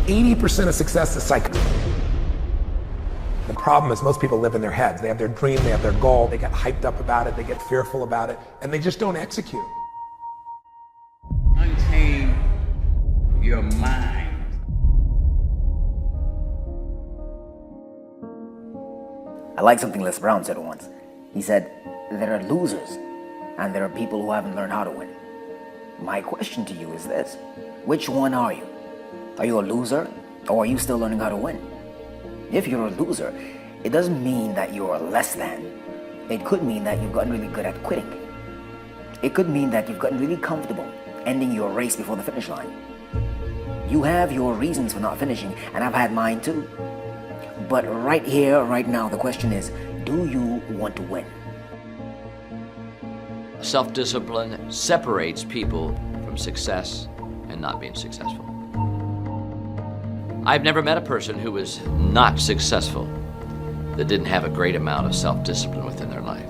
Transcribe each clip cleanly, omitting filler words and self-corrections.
80% of success is psychology. The problem is most people live in their heads. They have their dream, they have their goal, they get hyped up about it, they get fearful about it, and they just don't execute. Unchain your mind. I like something Les Brown said once. He said, there are losers, and there are people who haven't learned how to win. My question to you is this: which one are you? Are you a loser, or are you still learning how to win? If you're a loser, it doesn't mean that you're less than. It could mean that you've gotten really good at quitting. It could mean that you've gotten really comfortable ending your race before the finish line. You have your reasons for not finishing, and I've had mine too. But right here, right now, the question is, do you want to win? Self-discipline separates people from success and not being successful. I've never met a person who was not successful that didn't have a great amount of self-discipline within their life.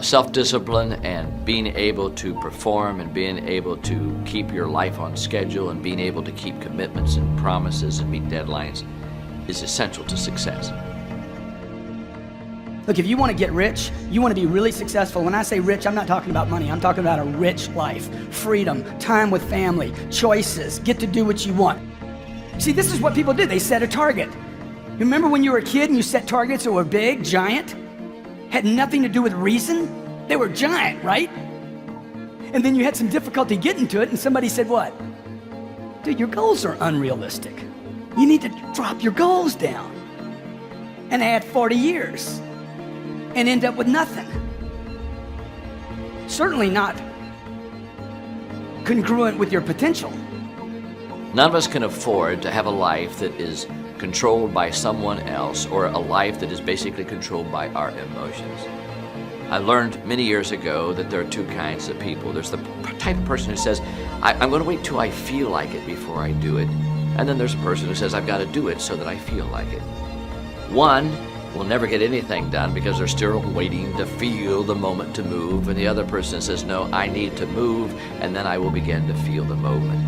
Self-discipline and being able to perform and being able to keep your life on schedule and being able to keep commitments and promises and meet deadlines is essential to success. Look, if you want to get rich, you want to be really successful. When I say rich, I'm not talking about money. I'm talking about a rich life, freedom, time with family, choices, get to do what you want. See, this is what people did. They set a target. You remember when you were a kid and you set targets that were big, giant? Had nothing to do with reason? They were giant, right? And then you had some difficulty getting to it, and somebody said what? Dude, your goals are unrealistic. You need to drop your goals down and add 40 years and end up with nothing. Certainly not congruent with your potential. None of us can afford to have a life that is controlled by someone else, or a life that is basically controlled by our emotions. I learned many years ago that there are two kinds of people. There's the type of person who says, I'm going to wait till I feel like it before I do it. And then there's a person who says, I've got to do it so that I feel like it. One will never get anything done because they're still waiting to feel the moment to move. And the other person says, no, I need to move, and then I will begin to feel the movement.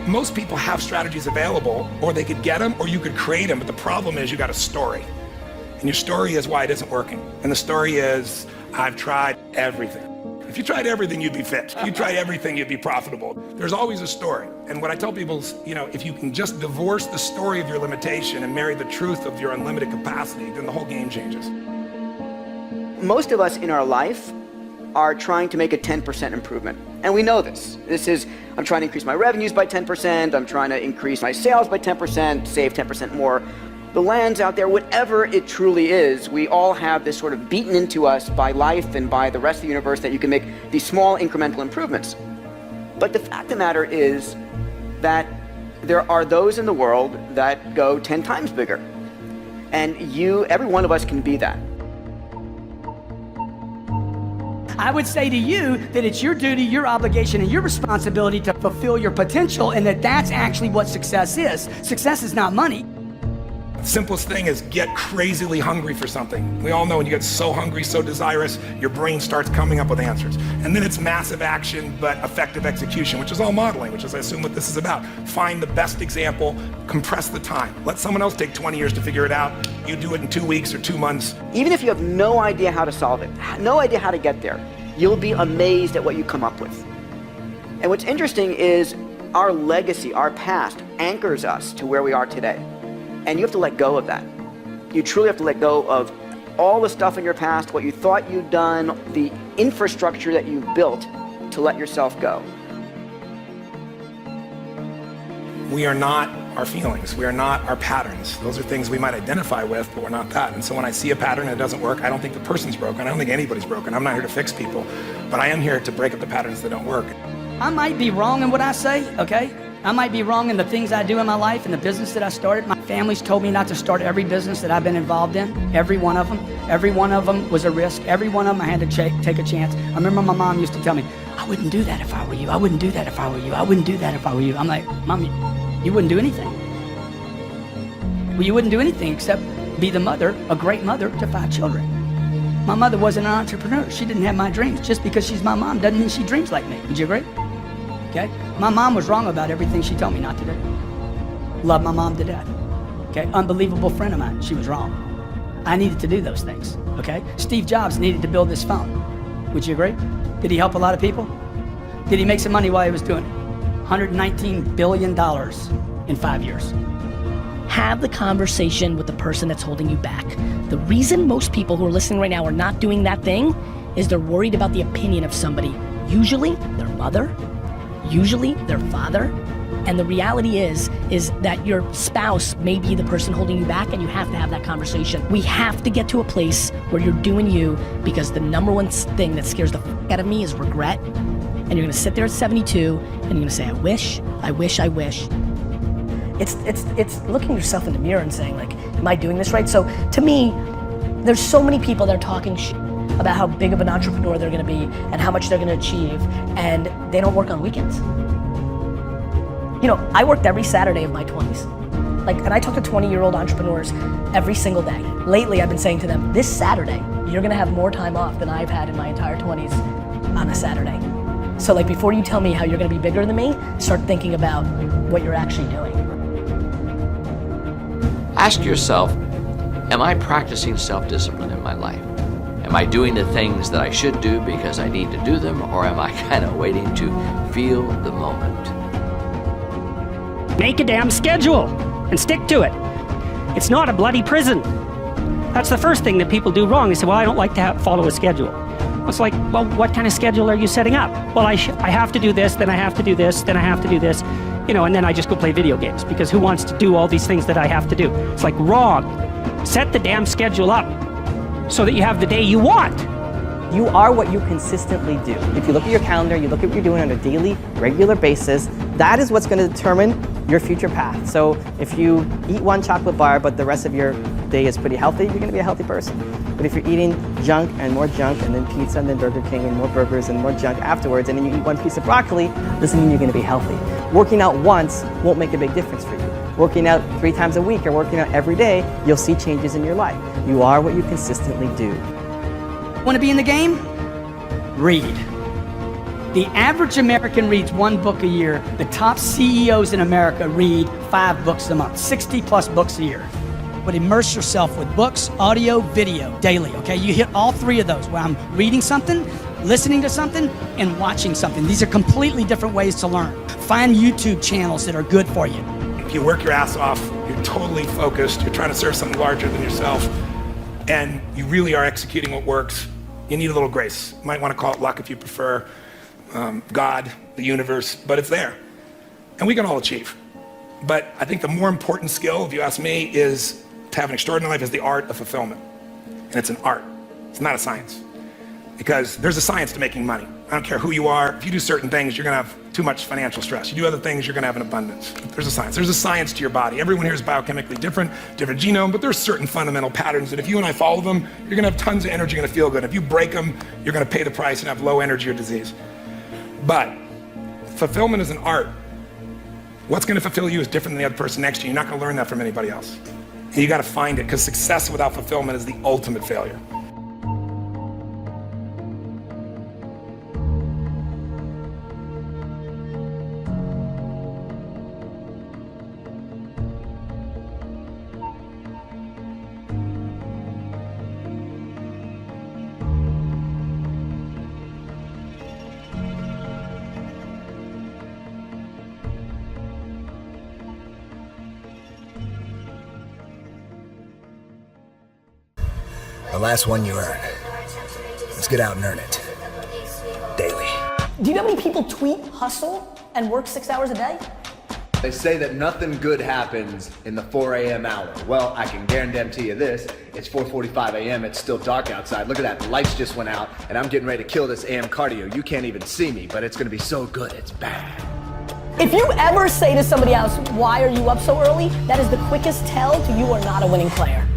Most people have strategies available, or they could get them, or you could create them, but the problem is you got a story. And your story is why it isn't working. And the story is, I've tried everything. If you tried everything, you'd be fit. If you tried everything, you'd be profitable. There's always a story. And what I tell people is, if you can just divorce the story of your limitation and marry the truth of your unlimited capacity, then the whole game changes. Most of us in our life are trying to make a 10% improvement. And we know this. This is, I'm trying to increase my revenues by 10%, I'm trying to increase my sales by 10%, save 10% more. The lands out there, whatever it truly is, we all have this sort of beaten into us by life and by the rest of the universe that you can make these small incremental improvements. But the fact of the matter is that there are those in the world that go 10 times bigger. And every one of us can be that. I would say to you that it's your duty, your obligation, and your responsibility to fulfill your potential, and that's actually what success is. Success is not money. The simplest thing is get crazily hungry for something. We all know when you get so hungry, so desirous, your brain starts coming up with answers. And then it's massive action, but effective execution, which is all modeling, which is, I assume, what this is about. Find the best example, compress the time. Let someone else take 20 years to figure it out. You do it in 2 weeks or 2 months. Even if you have no idea how to solve it, no idea how to get there, you'll be amazed at what you come up with. And what's interesting is our legacy, our past, anchors us to where we are today. And you have to let go of that. You truly have to let go of all the stuff in your past, what you thought you'd done, the infrastructure that you've built to let yourself go. We are not our feelings. We are not our patterns. Those are things we might identify with, but we're not that. And so when I see a pattern that doesn't work, I don't think the person's broken. I don't think anybody's broken. I'm not here to fix people, but I am here to break up the patterns that don't work. I might be wrong in what I say, okay? I might be wrong in the things I do in my life and the business that I started. My family's told me not to start every business that I've been involved in. Every one of them. Every one of them was a risk. Every one of them I had to take a chance. I remember my mom used to tell me, I wouldn't do that if I were you. I wouldn't do that if I were you. I wouldn't do that if I were you. I'm like, Mom, you wouldn't do anything. Well, you wouldn't do anything except be the mother, a great mother to 5 children. My mother wasn't an entrepreneur. She didn't have my dreams. Just because she's my mom doesn't mean she dreams like me. Would you agree? okay? My mom was wrong about everything she told me not to do. Love my mom to death, okay? Unbelievable friend of mine, she was wrong. I needed to do those things, okay? Steve Jobs needed to build this phone. Would you agree? Did he help a lot of people? Did he make some money while he was doing it? $119 billion in 5 years. Have the conversation with the person that's holding you back. The reason most people who are listening right now are not doing that thing is they're worried about the opinion of somebody, usually their mother, usually their father. And the reality is that your spouse may be the person holding you back, and you have to have that conversation. We have to get to a place where you're doing you, because the number one thing that scares the f out of me is regret. And you're gonna sit there at 72 and you're gonna say, I wish, I wish, I wish. It's looking yourself in the mirror and saying, like, am I doing this right? So to me, there's so many people that are talking shit about how big of an entrepreneur they're gonna be and how much they're gonna achieve, and they don't work on weekends. You know, I worked every Saturday of my 20s. And I talk to 20-year-old entrepreneurs every single day. Lately, I've been saying to them, this Saturday, you're gonna have more time off than I've had in my entire 20s on a Saturday. So before you tell me how you're gonna be bigger than me, start thinking about what you're actually doing. Ask yourself, am I practicing self-discipline in my life? Am I doing the things that I should do because I need to do them, or am I kind of waiting to feel the moment? Make a damn schedule and stick to it. It's not a bloody prison. That's the first thing that people do wrong. They say, well, I don't like to follow a schedule. It's like, well, what kind of schedule are you setting up? Well, I have to do this, then I have to do this, then I have to do this, you know, and then I just go play video games, because who wants to do all these things that I have to do? It's like, wrong. Set the damn schedule up so that you have the day you want. You are what you consistently do. If you look at your calendar, you look at what you're doing on a daily, regular basis, that is what's going to determine your future path. So if you eat one chocolate bar, but the rest of your day is pretty healthy, you're going to be a healthy person. But if you're eating junk, and then pizza, and then Burger King, and more burgers, and more junk afterwards, and then you eat one piece of broccoli, doesn't mean you're going to be healthy. Working out once won't make a big difference for you. Working out 3 times a week or working out every day, you'll see changes in your life. You are what you consistently do. Want to be in the game? Read. The average American reads 1 book a year. The top CEOs in America read 5 books a month, 60 plus books a year. But immerse yourself with books, audio, video, daily, okay? You hit all 3 of those, where I'm reading something, listening to something, and watching something. These are completely different ways to learn. Find YouTube channels that are good for you. If you work your ass off, you're totally focused, you're trying to serve something larger than yourself, and you really are executing what works, you need a little grace. You might want to call it luck if you prefer, God, the universe, but it's there. And we can all achieve. But I think the more important skill, if you ask me, is to have an extraordinary life, is the art of fulfillment. And it's an art, it's not a science. Because there's a science to making money. I don't care who you are, if you do certain things, you're gonna have too much financial stress. You do other things, you're gonna have an abundance. There's a science. There's a science to your body. Everyone here is biochemically different genome, but there's certain fundamental patterns that if you and I follow them, you're gonna have tons of energy, you're gonna feel good. If you break them, you're gonna pay the price and have low energy or disease. But fulfillment is an art. What's gonna fulfill you is different than the other person next to you. You're not gonna learn that from anybody else. And you gotta find it, because success without fulfillment is the ultimate failure. The last one you earn. Let's get out and earn it. Daily. Do you know how many people tweet, hustle, and work 6 hours a day? They say that nothing good happens in the 4 a.m. hour. Well, I can guarantee you this. It's 4:45 a.m. It's still dark outside. Look at that. The lights just went out, and I'm getting ready to kill this AM cardio. You can't even see me, but it's going to be so good. It's bad. If you ever say to somebody else, why are you up so early? That is the quickest tell to you are not a winning player.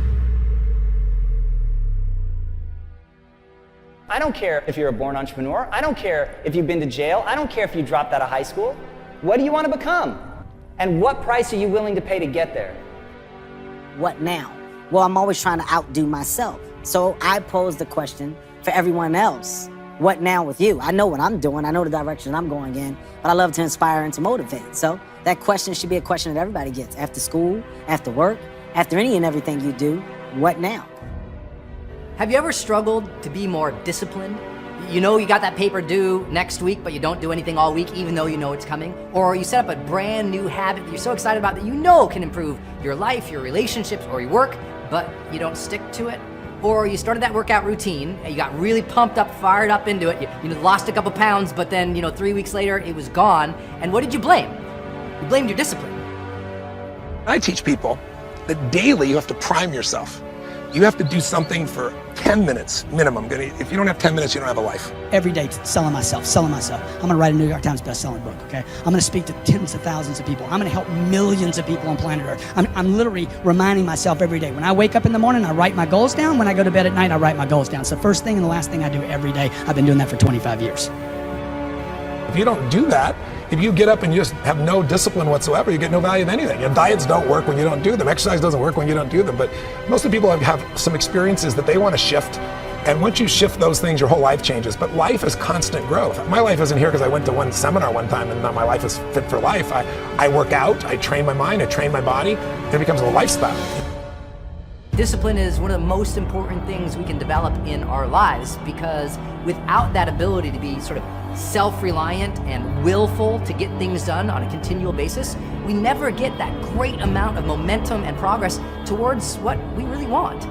I don't care if you're a born entrepreneur. I don't care if you've been to jail. I don't care if you dropped out of high school. What do you want to become? And what price are you willing to pay to get there? What now? Well, I'm always trying to outdo myself. So I pose the question for everyone else. what now with you? I know what I'm doing. I know the direction I'm going in, but I love to inspire and to motivate. So that question should be a question that everybody gets after school, after work, after any and everything you do. What now? Have you ever struggled to be more disciplined? You know you got that paper due next week, but you don't do anything all week even though you know it's coming? Or you set up a brand new habit that you're so excited about that you know can improve your life, your relationships, or your work, but you don't stick to it? Or you started that workout routine and you got really pumped up, fired up into it, you lost a couple pounds, but then 3 weeks later it was gone, and what did you blame? You blamed your discipline. I teach people that daily you have to prime yourself. You have to do something for 10 minutes minimum. If you don't have 10 minutes, you don't have a life. Every day, selling myself. I'm gonna write a New York Times best-selling book, okay? I'm gonna speak to tens of thousands of people. I'm gonna help millions of people on planet Earth. I'm literally reminding myself every day. When I wake up in the morning, I write my goals down. When I go to bed at night, I write my goals down. It's the first thing and the last thing I do every day. I've been doing that for 25 years. If you don't do that, if you get up and you just have no discipline whatsoever, you get no value of anything. Your diets don't work when you don't do them. Exercise doesn't work when you don't do them. But most of the people have some experiences that they want to shift. And once you shift those things, your whole life changes. But life is constant growth. My life isn't here because I went to one seminar one time and now my life is fit for life. I work out, I train my mind, I train my body. It becomes a lifestyle. Discipline is one of the most important things we can develop in our lives, because without that ability to be sort of self-reliant and willful to get things done on a continual basis, we never get that great amount of momentum and progress towards what we really want.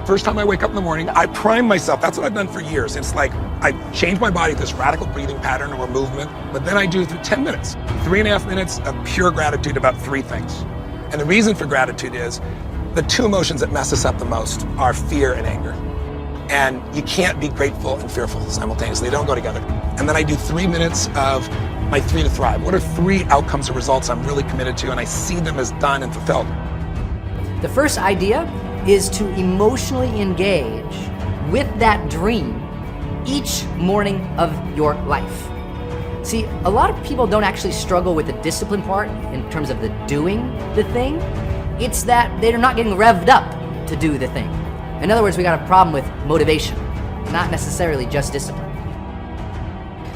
First time I wake up in the morning, I prime myself. That's what I've done for years. It's like I change my body to this radical breathing pattern or movement, but then I do through 10 minutes, 3.5 minutes of pure gratitude about 3 things. And the reason for gratitude is the 2 emotions that mess us up the most are fear and anger. And you can't be grateful and fearful simultaneously. They don't go together. And then I do 3 minutes of my 3 to thrive. What are 3 outcomes or results I'm really committed to, and I see them as done and fulfilled. The first idea is to emotionally engage with that dream each morning of your life. See, a lot of people don't actually struggle with the discipline part in terms of the doing the thing. It's that they're not getting revved up to do the thing. In other words, we got a problem with motivation, not necessarily just discipline.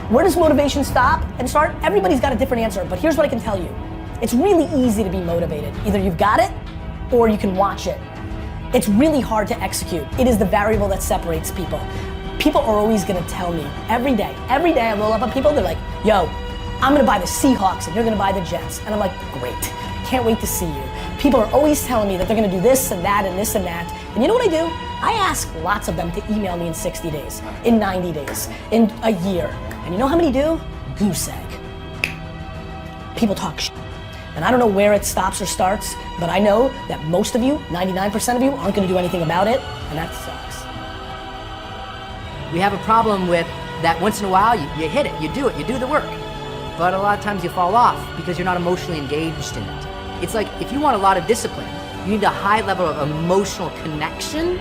Where does motivation stop and start? Everybody's got a different answer, but here's what I can tell you. It's really easy to be motivated. Either you've got it or you can watch it. It's really hard to execute. It is the variable that separates people. People are always gonna tell me every day I roll up on people, they're like, yo, I'm gonna buy the Seahawks and you're gonna buy the Jets. And I'm like, great, can't wait to see you. People are always telling me that they're gonna do this and that and this and that. And you know what I do? I ask lots of them to email me in 60 days, in 90 days, in a year. And you know how many do? Goose egg. People talk shit. And I don't know where it stops or starts, but I know that most of you, 99% of you, aren't gonna do anything about it, and that sucks. We have a problem with that once in a while, you hit it, you do the work. But a lot of times you fall off because you're not emotionally engaged in it. It's like if you want a lot of discipline, you need a high level of emotional connection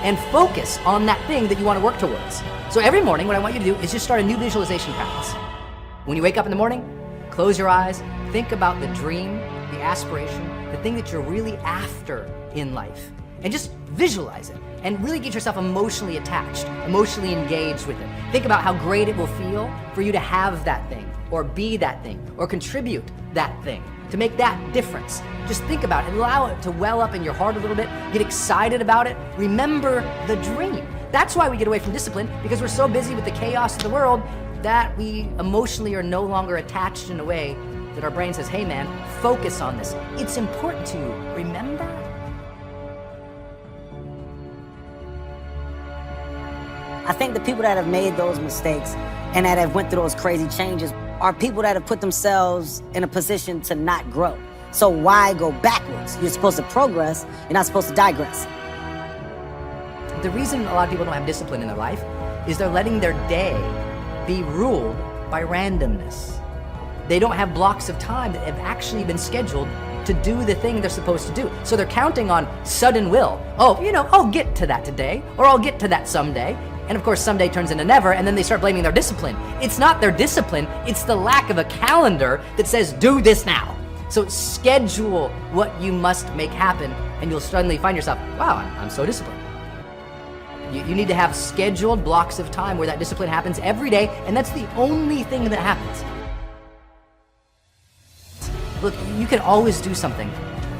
and focus on that thing that you want to work towards. So every morning, what I want you to do is just start a new visualization practice. When you wake up in the morning, close your eyes, think about the dream, the aspiration, the thing that you're really after in life, and just visualize it and really get yourself emotionally attached, emotionally engaged with it. Think about how great it will feel for you to have that thing, or be that thing, or contribute that thing, to make that difference. Just think about it, allow it to well up in your heart a little bit, get excited about it, remember the dream. That's why we get away from discipline, because we're so busy with the chaos of the world that we emotionally are no longer attached in a way that our brain says, hey man, focus on this. It's important to you, remember? I think the people that have made those mistakes and that have went through those crazy changes are people that have put themselves in a position to not grow. So why go backwards? You're supposed to progress, you're not supposed to digress. The reason a lot of people don't have discipline in their life is they're letting their day be ruled by randomness. They don't have blocks of time that have actually been scheduled to do the thing they're supposed to do. So they're counting on sudden will. Oh, I'll get to that today, or I'll get to that someday. And of course, someday turns into never, and then they start blaming their discipline. It's not their discipline, it's the lack of a calendar that says, do this now. So schedule what you must make happen, and you'll suddenly find yourself, wow, I'm so disciplined. You need to have scheduled blocks of time where that discipline happens every day, and that's the only thing that happens. Look, you can always do something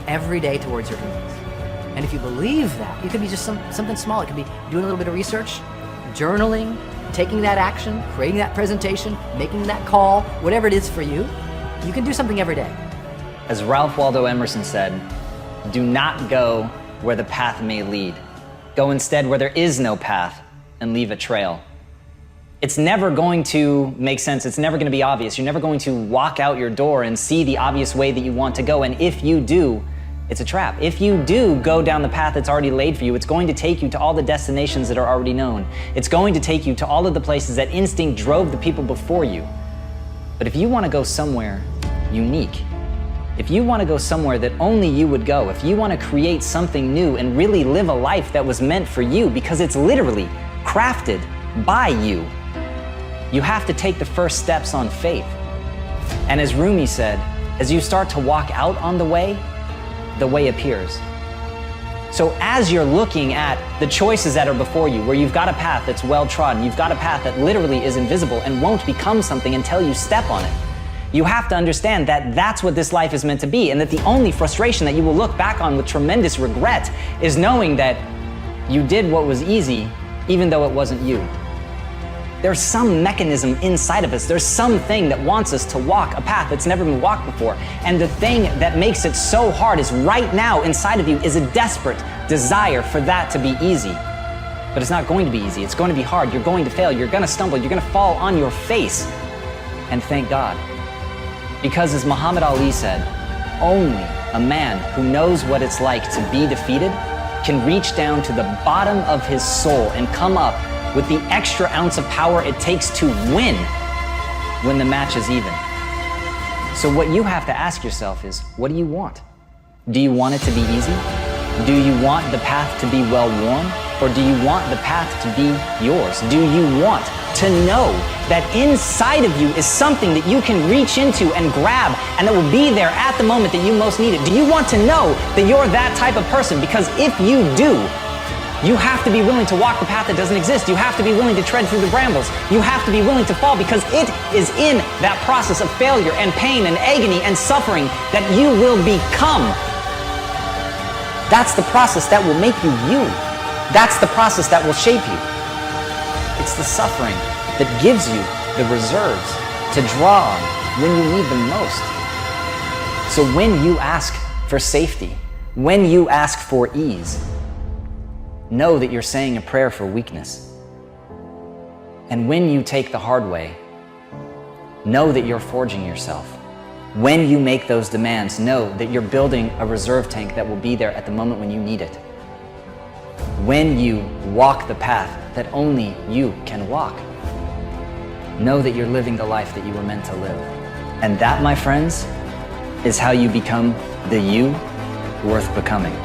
every day towards your dreams. And if you believe that, it could be just something small. It could be doing a little bit of research, journaling, taking that action, creating that presentation, making that call, whatever it is for you. You can do something every day. As Ralph Waldo Emerson said, do not go where the path may lead. Go instead where there is no path and leave a trail. It's never going to make sense. It's never going to be obvious. You're never going to walk out your door and see the obvious way that you want to go. And if you do, it's a trap. If you do go down the path that's already laid for you, it's going to take you to all the destinations that are already known. It's going to take you to all of the places that instinct drove the people before you. But if you want to go somewhere unique, if you want to go somewhere that only you would go, if you want to create something new and really live a life that was meant for you because it's literally crafted by you, you have to take the first steps on faith. And as Rumi said, as you start to walk out on the way appears. So as you're looking at the choices that are before you, where you've got a path that's well trodden, you've got a path that literally is invisible and won't become something until you step on it, you have to understand that that's what this life is meant to be, and that the only frustration that you will look back on with tremendous regret is knowing that you did what was easy, even though it wasn't you. There's some mechanism inside of us. There's something that wants us to walk a path that's never been walked before. And the thing that makes it so hard is right now inside of you is a desperate desire for that to be easy. But it's not going to be easy. It's going to be hard. You're going to fail. You're going to stumble. You're going to fall on your face. And thank God. Because as Muhammad Ali said, only a man who knows what it's like to be defeated can reach down to the bottom of his soul and come up with the extra ounce of power it takes to win when the match is even. So what you have to ask yourself is, what do you want? Do you want it to be easy? Do you want the path to be well-worn? Or do you want the path to be yours? Do you want to know that inside of you is something that you can reach into and grab and that will be there at the moment that you most need it? Do you want to know that you're that type of person? Because if you do, you have to be willing to walk the path that doesn't exist. You have to be willing to tread through the brambles. You have to be willing to fall, because it is in that process of failure and pain and agony and suffering that you will become. That's the process that will make you you. That's the process that will shape you. It's the suffering that gives you the reserves to draw on when you need them most. So when you ask for safety, when you ask for ease, know that you're saying a prayer for weakness. And when you take the hard way, know that you're forging yourself. When you make those demands, know that you're building a reserve tank that will be there at the moment when you need it. When you walk the path that only you can walk, know that you're living the life that you were meant to live. And that, my friends, is how you become the you worth becoming.